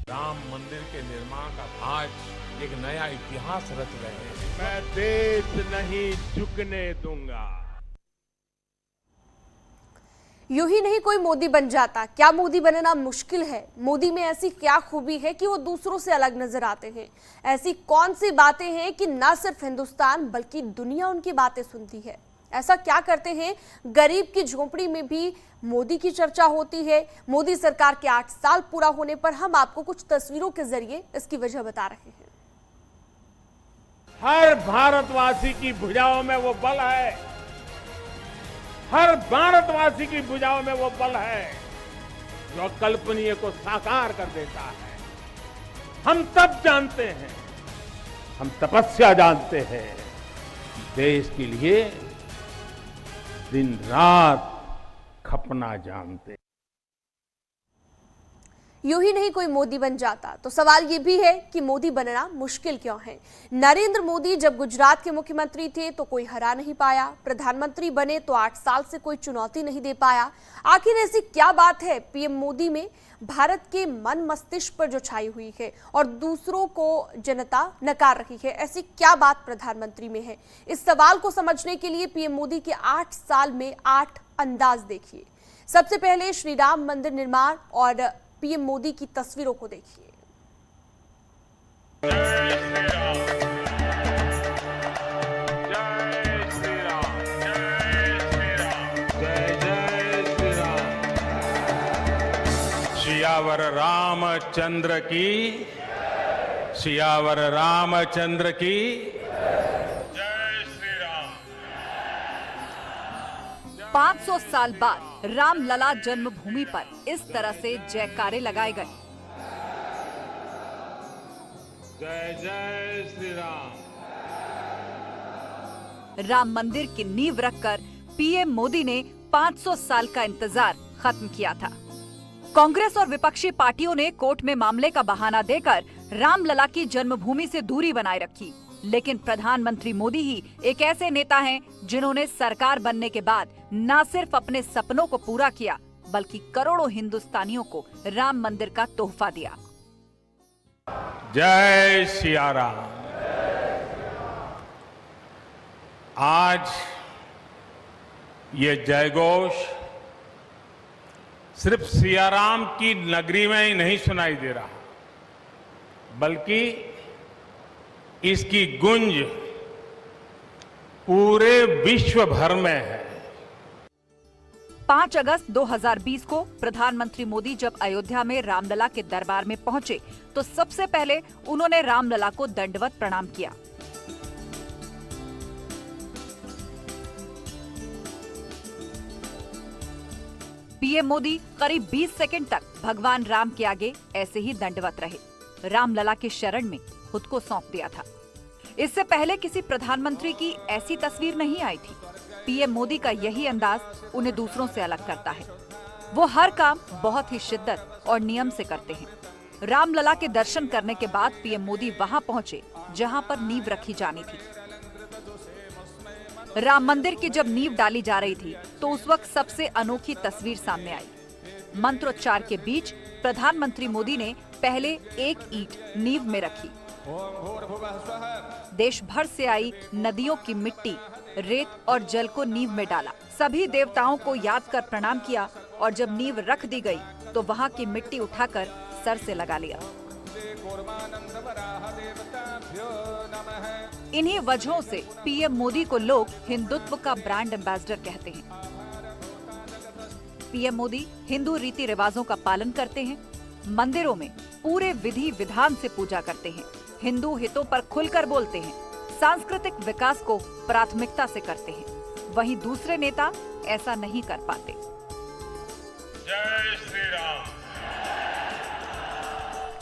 राम मंदिर के निर्माण का आज एक नया इतिहास रच रहे हैं। मैं देश नहीं झुकने दूंगा। यूं ही नहीं कोई मोदी बन जाता। क्या मोदी बनना मुश्किल है? मोदी में ऐसी क्या खूबी है कि वो दूसरों से अलग नजर आते हैं? ऐसी कौन सी बातें हैं कि न सिर्फ हिंदुस्तान बल्कि दुनिया उनकी बातें सुनती है? ऐसा क्या करते हैं गरीब की झोंपड़ी में भी मोदी की चर्चा होती है? मोदी सरकार के 8 साल पूरा होने पर हम आपको कुछ तस्वीरों के जरिए इसकी वजह बता रहे हैं। हर भारतवासी की भुजाओं में वो बल है, हर भारतवासी की भुजाओं में वो बल है जो अकल्पनीय को साकार कर देता है। हम तब जानते हैं, हम तपस्या जानते हैं, देश के लिए दिन रात खपना जानते। यूं ही नहीं कोई मोदी बन जाता तो सवाल ये भी है कि मोदी बनना मुश्किल क्यों है? नरेंद्र मोदी जब गुजरात के मुख्यमंत्री थे तो कोई हरा नहीं पाया, प्रधानमंत्री बने तो 8 साल से कोई चुनौती नहीं दे पाया। आखिर ऐसी क्या बात है पीएम मोदी में भारत के मन मस्तिष्क पर जो छाई हुई है और दूसरों को जनता नकार रही है? ऐसी क्या बात प्रधानमंत्री में है? इस सवाल को समझने के लिए पीएम मोदी के 8 साल में 8 अंदाज देखिए। सबसे पहले श्री राम मंदिर निर्माण और पीएम मोदी की तस्वीरों को देखिए। सियावर रामचंद्र की, सियावर रामचंद्र की जय श्री राम। 500 साल बाद रामलला जन्मभूमि पर इस तरह से जयकारे लगाए गए। जय जय श्री राम। राम मंदिर की नींव रखकर पीएम मोदी ने 500 साल का इंतजार खत्म किया था। कांग्रेस और विपक्षी पार्टियों ने कोर्ट में मामले का बहाना देकर रामलला की जन्मभूमि से दूरी बनाए रखी, लेकिन प्रधानमंत्री मोदी ही एक ऐसे नेता हैं जिन्होंने सरकार बनने के बाद न सिर्फ अपने सपनों को पूरा किया बल्कि करोड़ों हिंदुस्तानियों को राम मंदिर का तोहफा दिया। जय सिया राम। आज ये जयघोष सिर्फ सियाराम की नगरी में ही नहीं सुनाई दे रहा, बल्कि इसकी गूंज पूरे विश्व भर में है। 5 अगस्त 2020 को प्रधानमंत्री मोदी जब अयोध्या में रामलला के दरबार में पहुंचे तो सबसे पहले उन्होंने रामलला को दंडवत प्रणाम किया। पीएम मोदी करीब 20 सेकंड तक भगवान राम के आगे ऐसे ही दंडवत रहे। रामलला के शरण में खुद को सौंप दिया था। इससे पहले किसी प्रधानमंत्री की ऐसी तस्वीर नहीं आई थी। पीएम मोदी का यही अंदाज उन्हें दूसरों से अलग करता है। वो हर काम बहुत ही शिद्दत और नियम से करते हैं। रामलला के दर्शन करने के बाद पीएम मोदी वहां पहुंचे जहां पर नींव रखी जानी थी। राम मंदिर की जब नींव डाली जा रही थी तो उस वक्त सबसे अनोखी तस्वीर सामने आई। मंत्रोच्चार के बीच प्रधानमंत्री मोदी ने पहले एक ईंट नींव में रखी। देश भर से आई नदियों की मिट्टी, रेत और जल को नींव में डाला। सभी देवताओं को याद कर प्रणाम किया और जब नींव रख दी गई तो वहां की मिट्टी उठाकर सर से लगा लिया। इन्हीं वजहों से पीएम मोदी को लोग हिंदुत्व का ब्रांड एम्बेसडर कहते हैं। पीएम मोदी हिंदू रीति रिवाजों का पालन करते हैं, मंदिरों में पूरे विधि विधान से पूजा करते हैं, हिंदू हितों पर खुलकर बोलते हैं, सांस्कृतिक विकास को प्राथमिकता से करते हैं। वहीं दूसरे नेता ऐसा नहीं कर पाते। जय श्री राम,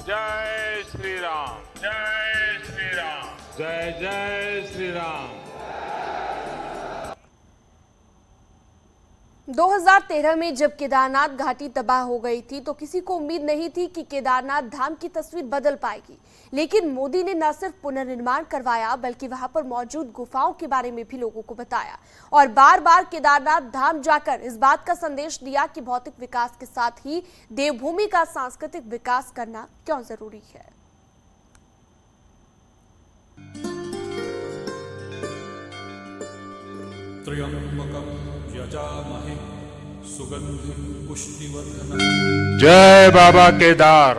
जय श्री राम, जय श्री राम, जय जय श्री राम। 2013 में जब केदारनाथ घाटी तबाह हो गई थी तो किसी को उम्मीद नहीं थी कि केदारनाथ धाम की तस्वीर बदल पाएगी। लेकिन मोदी ने न सिर्फ पुनर्निर्माण करवाया बल्कि वहां पर मौजूद गुफाओं के बारे में भी लोगों को बताया और बार बार केदारनाथ धाम जाकर इस बात का संदेश दिया कि भौतिक विकास के साथ ही देवभूमि का सांस्कृतिक विकास करना क्यों जरूरी है। त्र्यंबकं यजामहे सुगंधिं पुष्टिवर्धनम्। जय बाबा केदार,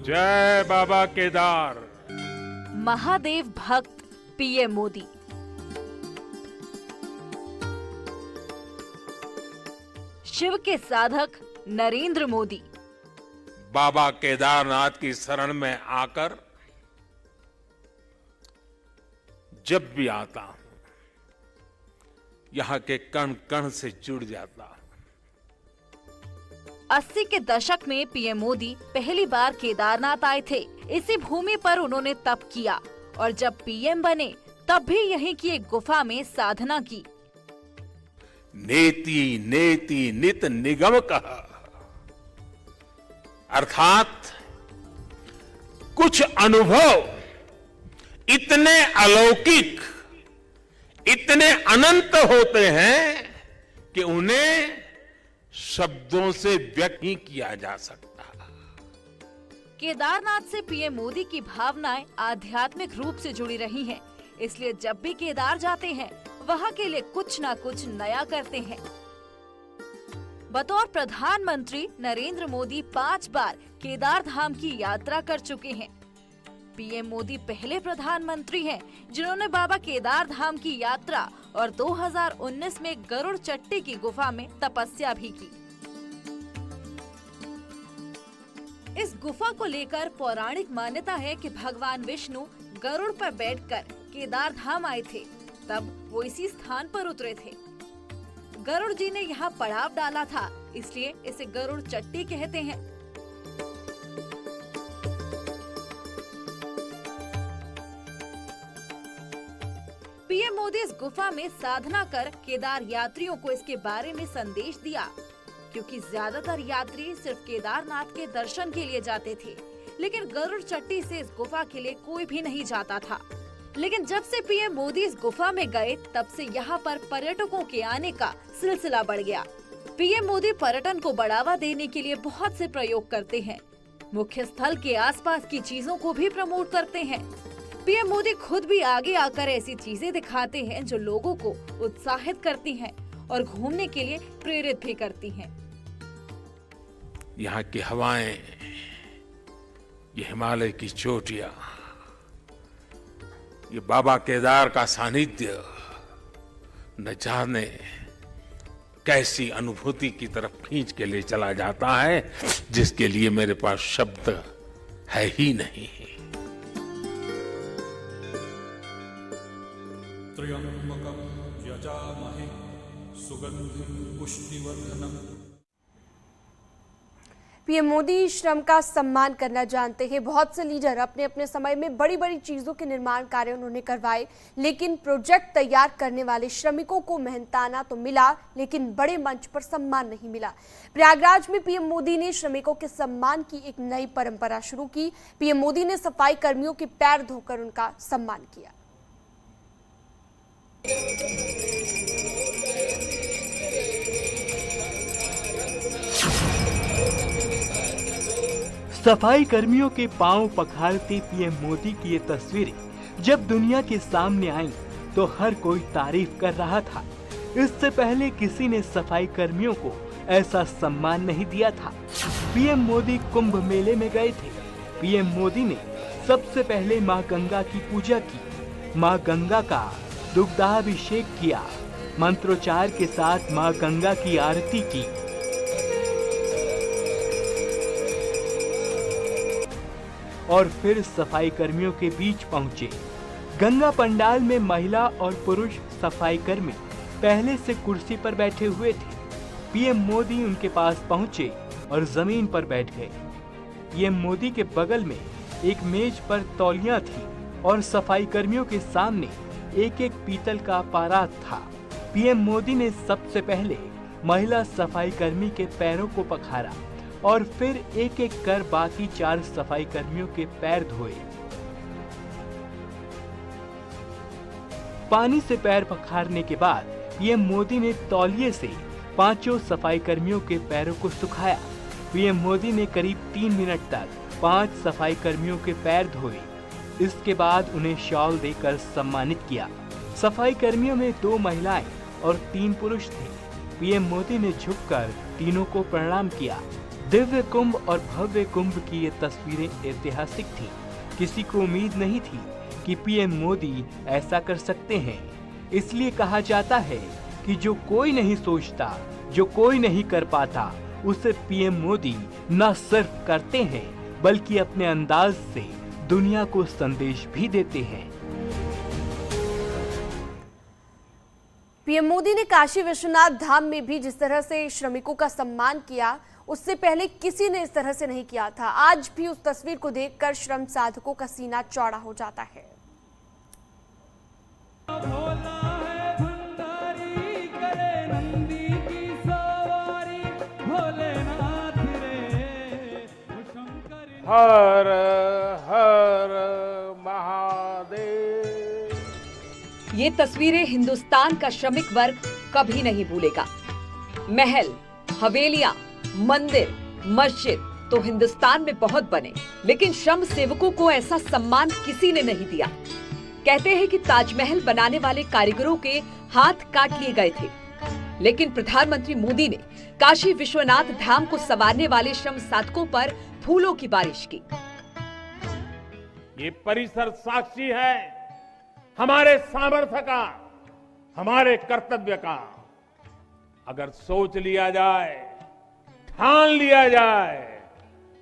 जय बाबा केदार। महादेव भक्त पीएम मोदी। शिव के साधक नरेंद्र मोदी। बाबा केदारनाथ की शरण में आकर जब भी आता हूं यहां के कण कण से जुड़ जाता हूं। 80 के दशक में पीएम मोदी पहली बार केदारनाथ आए थे। इसी भूमि पर उन्होंने तप किया और जब पीएम बने तब भी यहीं की एक गुफा में साधना की। नेति नेति नित निगम कहा, अर्थात कुछ अनुभव इतने अलौकिक, इतने अनंत होते हैं कि उन्हें शब्दों से व्यक्त नहीं किया जा सकता। केदारनाथ से पीएम मोदी की भावनाएं आध्यात्मिक रूप से जुड़ी रही हैं, इसलिए जब भी केदार जाते हैं वहां के लिए कुछ ना कुछ नया करते हैं। बतौर प्रधानमंत्री नरेंद्र मोदी 5 बार केदार धाम की यात्रा कर चुके हैं। पीएम मोदी पहले प्रधानमंत्री हैं जिन्होंने बाबा केदार धाम की यात्रा और 2019 में गरुड़ चट्टी की गुफा में तपस्या भी की। इस गुफा को लेकर पौराणिक मान्यता है कि भगवान विष्णु गरुड़ पर बैठकर केदार धाम आए थे, तब वो इसी स्थान पर उतरे थे। गरुड़ जी ने यहाँ पड़ाव डाला था, इसलिए इसे गरुड़ चट्टी कहते हैं। पीएम मोदी इस गुफा में साधना कर केदार यात्रियों को इसके बारे में संदेश दिया, क्योंकि ज्यादातर यात्री सिर्फ केदारनाथ के दर्शन के लिए जाते थे, लेकिन गरुड़ चट्टी से इस गुफा के लिए कोई भी नहीं जाता था। लेकिन जब से पीएम मोदी इस गुफा में गए तब से यहाँ पर पर्यटकों के आने का सिलसिला बढ़ गया। पीएम मोदी पर्यटन को बढ़ावा देने के लिए बहुत से प्रयोग करते हैं। मुख्य स्थल के आसपास की चीजों को भी प्रमोट करते हैं। पीएम मोदी खुद भी आगे आकर ऐसी चीजें दिखाते हैं जो लोगों को उत्साहित करती हैं और घूमने के लिए प्रेरित भी करती हैं। यहाँ की हवाएं, ये हिमालय की चोटियां, ये बाबा केदार का सानिध्य न जाने कैसी अनुभूति की तरफ खींच के ले चला जाता है, जिसके लिए मेरे पास शब्द है ही नहीं। त्र्यंबकं यजामहे सुगंधिं पुष्टिवर्धनम्। पीएम मोदी श्रम का सम्मान करना जानते हैं। बहुत से लीडर अपने अपने समय में बड़ी बड़ी चीजों के निर्माण कार्य उन्होंने करवाए, लेकिन प्रोजेक्ट तैयार करने वाले श्रमिकों को मेहनताना तो मिला, लेकिन बड़े मंच पर सम्मान नहीं मिला। प्रयागराज में पीएम मोदी ने श्रमिकों के सम्मान की एक नई परंपरा शुरू की। पीएम मोदी ने सफाई कर्मियों के पैर धोकर उनका सम्मान किया। सफाई कर्मियों के पांव पखारती पीएम मोदी की ये तस्वीरें जब दुनिया के सामने आईं, तो हर कोई तारीफ कर रहा था। इससे पहले किसी ने सफाई कर्मियों को ऐसा सम्मान नहीं दिया था। पीएम मोदी कुंभ मेले में गए थे। पीएम मोदी ने सबसे पहले मां गंगा की पूजा की। मां गंगा का दुग्धाभिषेक किया। मंत्रोच्चार के साथ मां गंगा की आरती की। और फिर सफाई कर्मियों के बीच पहुंचे। गंगा पंडाल में महिला और पुरुष सफाई कर्मी पहले से कुर्सी पर बैठे हुए थे। पीएम मोदी उनके पास पहुंचे और जमीन पर बैठ गए। पीएम मोदी के बगल में एक मेज पर तौलियां थी और सफाई कर्मियों के सामने एक एक पीतल का पारात था। पीएम मोदी ने सबसे पहले महिला सफाई कर्मी के पैरों को पखारा और फिर एक एक कर बाकी 4 सफाई कर्मियों के पैर धोए। पानी से पैर पखारने के बाद पीएम मोदी ने तौलिए से 5 सफाई कर्मियों के पैरों को सुखाया। पीएम मोदी ने करीब 3 मिनट तक 5 सफाई कर्मियों के पैर धोए। इसके बाद उन्हें शॉल देकर सम्मानित किया। सफाई कर्मियों में 2 महिलाएं और 3 पुरुष थे। पीएम मोदी ने झुककर तीनों को प्रणाम किया। दिव्य कुंभ और भव्य कुंभ की ये तस्वीरें ऐतिहासिक थी। किसी को उम्मीद नहीं थी कि पीएम मोदी ऐसा कर सकते हैं। इसलिए कहा जाता है कि जो कोई नहीं सोचता, जो कोई नहीं कर पाता, उसे पीएम मोदी न सिर्फ करते हैं बल्कि अपने अंदाज से दुनिया को संदेश भी देते हैं। पीएम मोदी ने काशी विश्वनाथ धाम में भी जिस तरह से श्रमिकों का सम्मान किया, उससे पहले किसी ने इस तरह से नहीं किया था। आज भी उस तस्वीर को देखकर श्रम साधकों का सीना चौड़ा हो जाता है। हर हर महादेव। ये तस्वीरें हिंदुस्तान का श्रमिक वर्ग कभी नहीं भूलेगा। महल, हवेलियां, मंदिर, मस्जिद तो हिंदुस्तान में बहुत बने, लेकिन श्रम सेवकों को ऐसा सम्मान किसी ने नहीं दिया। कहते हैं कि ताजमहल बनाने वाले कारीगरों के हाथ काट लिए गए थे, लेकिन प्रधानमंत्री मोदी ने काशी विश्वनाथ धाम को संवारने वाले श्रम साधकों पर फूलों की बारिश की। ये परिसर साक्षी है हमारे सामर्थ्य का, हमारे कर्तव्य का। अगर सोच लिया जाए, ठान लिया जाए,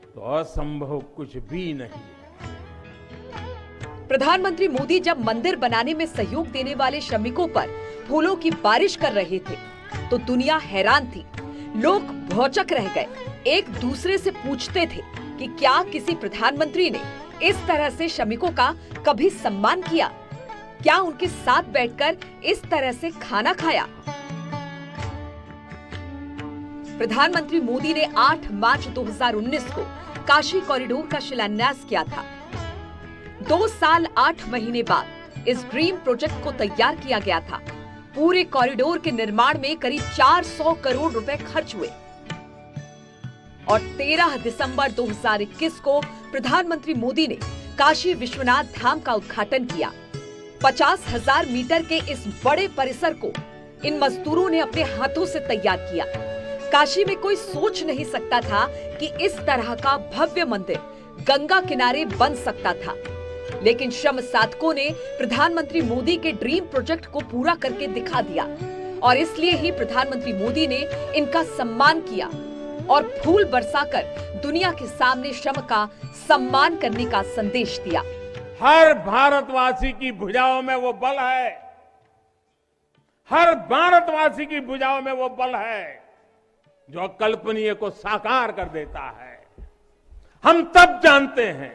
तो असंभव कुछ भी नहीं है। प्रधानमंत्री मोदी जब मंदिर बनाने में सहयोग देने वाले श्रमिकों पर फूलों की बारिश कर रहे थे, तो दुनिया हैरान थी। लोग भौचक रह गए, एक दूसरे से पूछते थे कि क्या किसी प्रधानमंत्री ने इस तरह से श्रमिकों का कभी सम्मान किया? क्या उनके साथ बैठकर इस तरह से खाना खाया? प्रधानमंत्री मोदी ने 8 मार्च 2019 को काशी कॉरिडोर का शिलान्यास किया था। 2 साल 8 महीने बाद इस ड्रीम प्रोजेक्ट को तैयार किया गया था। पूरे कॉरिडोर के निर्माण में करीब 400 करोड़ रुपए खर्च हुए और 13 दिसंबर 2021 को प्रधानमंत्री मोदी ने काशी विश्वनाथ धाम का उद्घाटन किया। 50,000 मीटर के इस बड़े परिसर को इन मजदूरों ने अपने हाथों से तैयार किया। काशी में कोई सोच नहीं सकता था कि इस तरह का भव्य मंदिर गंगा किनारे बन सकता था, लेकिन श्रम साधकों ने प्रधानमंत्री मोदी के ड्रीम प्रोजेक्ट को पूरा करके दिखा दिया और इसलिए ही प्रधानमंत्री मोदी ने इनका सम्मान किया और फूल बरसाकर दुनिया के सामने श्रम का सम्मान करने का संदेश दिया। हर भारतवासी की भुजाओं में वो बल है, हर भारतवासी की भुजाओं में वो बल है जो अकल्पनीय को साकार कर देता है। हम तब जानते हैं,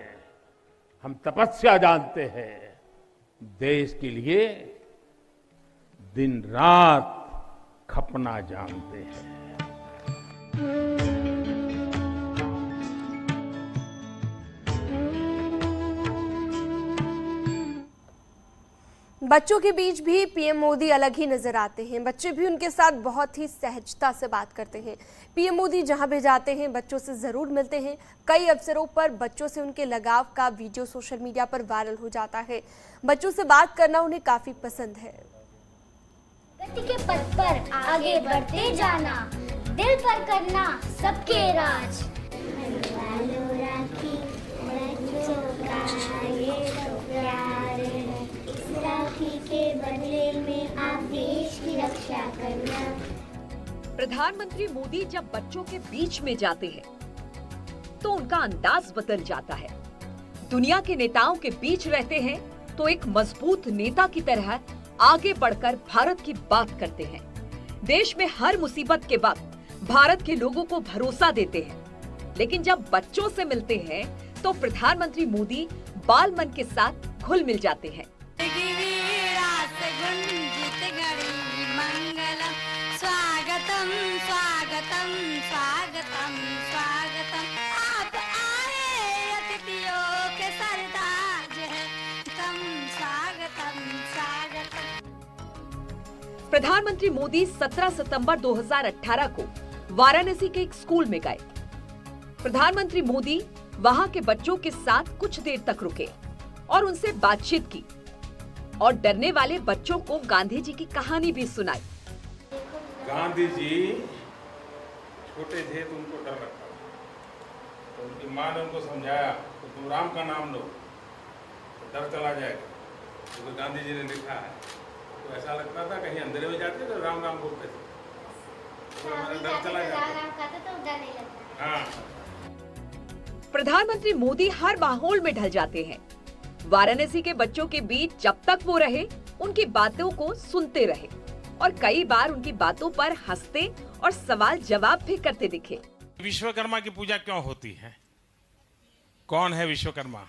हम तपस्या जानते हैं, देश के लिए दिन रात खपना जानते हैं। बच्चों के बीच भी पीएम मोदी अलग ही नजर आते हैं। बच्चे भी उनके साथ बहुत ही सहजता से बात करते हैं। पीएम मोदी जहां भी जाते हैं बच्चों से जरूर मिलते हैं। कई अवसरों पर बच्चों से उनके लगाव का वीडियो सोशल मीडिया पर वायरल हो जाता है। बच्चों से बात करना उन्हें काफी पसंद है। प्रगति के पथ पर आगे बढ़ते जाना, दिल पर करना सबके राज। राखी बच्चों का ये तो प्यार है, इस राखी के बदले में आप देश की रक्षा करना। प्रधानमंत्री मोदी जब बच्चों के बीच में जाते हैं तो उनका अंदाज बदल जाता है। दुनिया के नेताओं के बीच रहते हैं तो एक मजबूत नेता की तरह आगे बढ़कर भारत की बात करते हैं। देश में हर मुसीबत के वक्त भारत के लोगों को भरोसा देते हैं, लेकिन जब बच्चों से मिलते हैं तो प्रधानमंत्री मोदी बाल मन के साथ घुल मिल जाते हैं। प्रधानमंत्री मोदी 17 सितंबर 2018 को वाराणसी के एक स्कूल में गए। प्रधानमंत्री मोदी वहां के बच्चों के साथ कुछ देर तक रुके और उनसे बातचीत की और डरने वाले बच्चों को गांधी जी की कहानी भी सुनाई। गांधी जी छोटे थे तो उनको डर लगता था, तो उनकी माँ ने उनको समझाया तो तुम राम का नाम लो तो डर चला जाएगा। तो गांधी जी ने लिखा है, तो ऐसा लगता था कहीं अंधेरे में जाते तो राम राम बोलते थे, तो हमारा डर चला जाता। हाँ। प्रधानमंत्री मोदी हर माहौल में ढल जाते हैं। वाराणसी के बच्चों के बीच जब तक वो रहे, उनकी बातों को सुनते रहे और कई बार उनकी बातों पर हंसते और सवाल जवाब भी करते दिखे। विश्वकर्मा की पूजा क्यों होती है? कौन है विश्वकर्मा?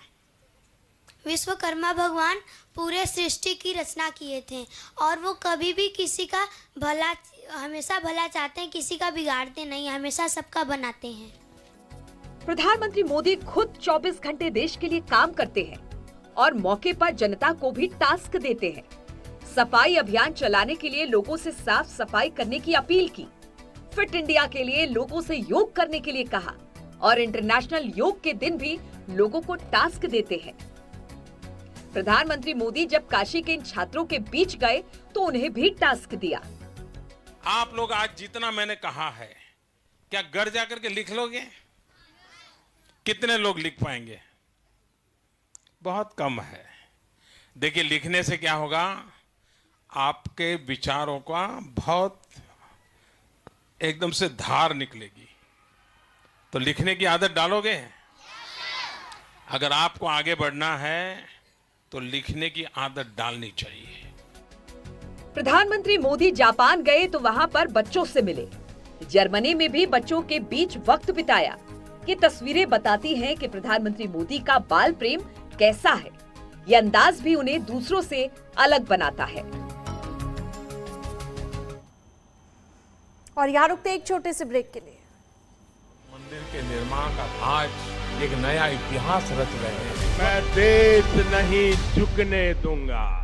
विश्वकर्मा भगवान पूरे सृष्टि की रचना किए थे और वो कभी भी किसी का भला, हमेशा भला चाहते हैं, किसी का बिगाड़ते नहीं, हमेशा सबका बनाते हैं। प्रधानमंत्री मोदी खुद 24 घंटे देश के लिए काम करते हैं और मौके पर जनता को भी टास्क देते हैं। सफाई अभियान चलाने के लिए लोगों से साफ सफाई करने की अपील की, फिट इंडिया के लिए लोगों से योग करने के लिए कहा और इंटरनेशनल योग के दिन भी लोगों को टास्क देते हैं। प्रधानमंत्री मोदी जब काशी के इन छात्रों के बीच गए तो उन्हें भी टास्क दिया। आप लोग आज जितना मैंने कहा है, क्या घर जाकर के लिख लोगे? कितने लोग लिख पाएंगे? बहुत कम है। देखिए, लिखने से क्या होगा, आपके विचारों का बहुत एकदम से धार निकलेगी। तो लिखने की आदत डालोगे? अगर आपको आगे बढ़ना है तो लिखने की आदत डालनी चाहिए। प्रधानमंत्री मोदी जापान गए तो वहां पर बच्चों से मिले। जर्मनी में भी बच्चों के बीच वक्त बिताया। ये तस्वीरें बताती हैं कि प्रधानमंत्री मोदी का बाल प्रेम कैसा है। ये अंदाज भी उन्हें दूसरों से अलग बनाता है। और यहाँ रुकते एक छोटे से ब्रेक के लिए। मंदिर के निर्माण का आज एक नया इतिहास रच रहे हैं। मैं देश नहीं झुकने दूंगा।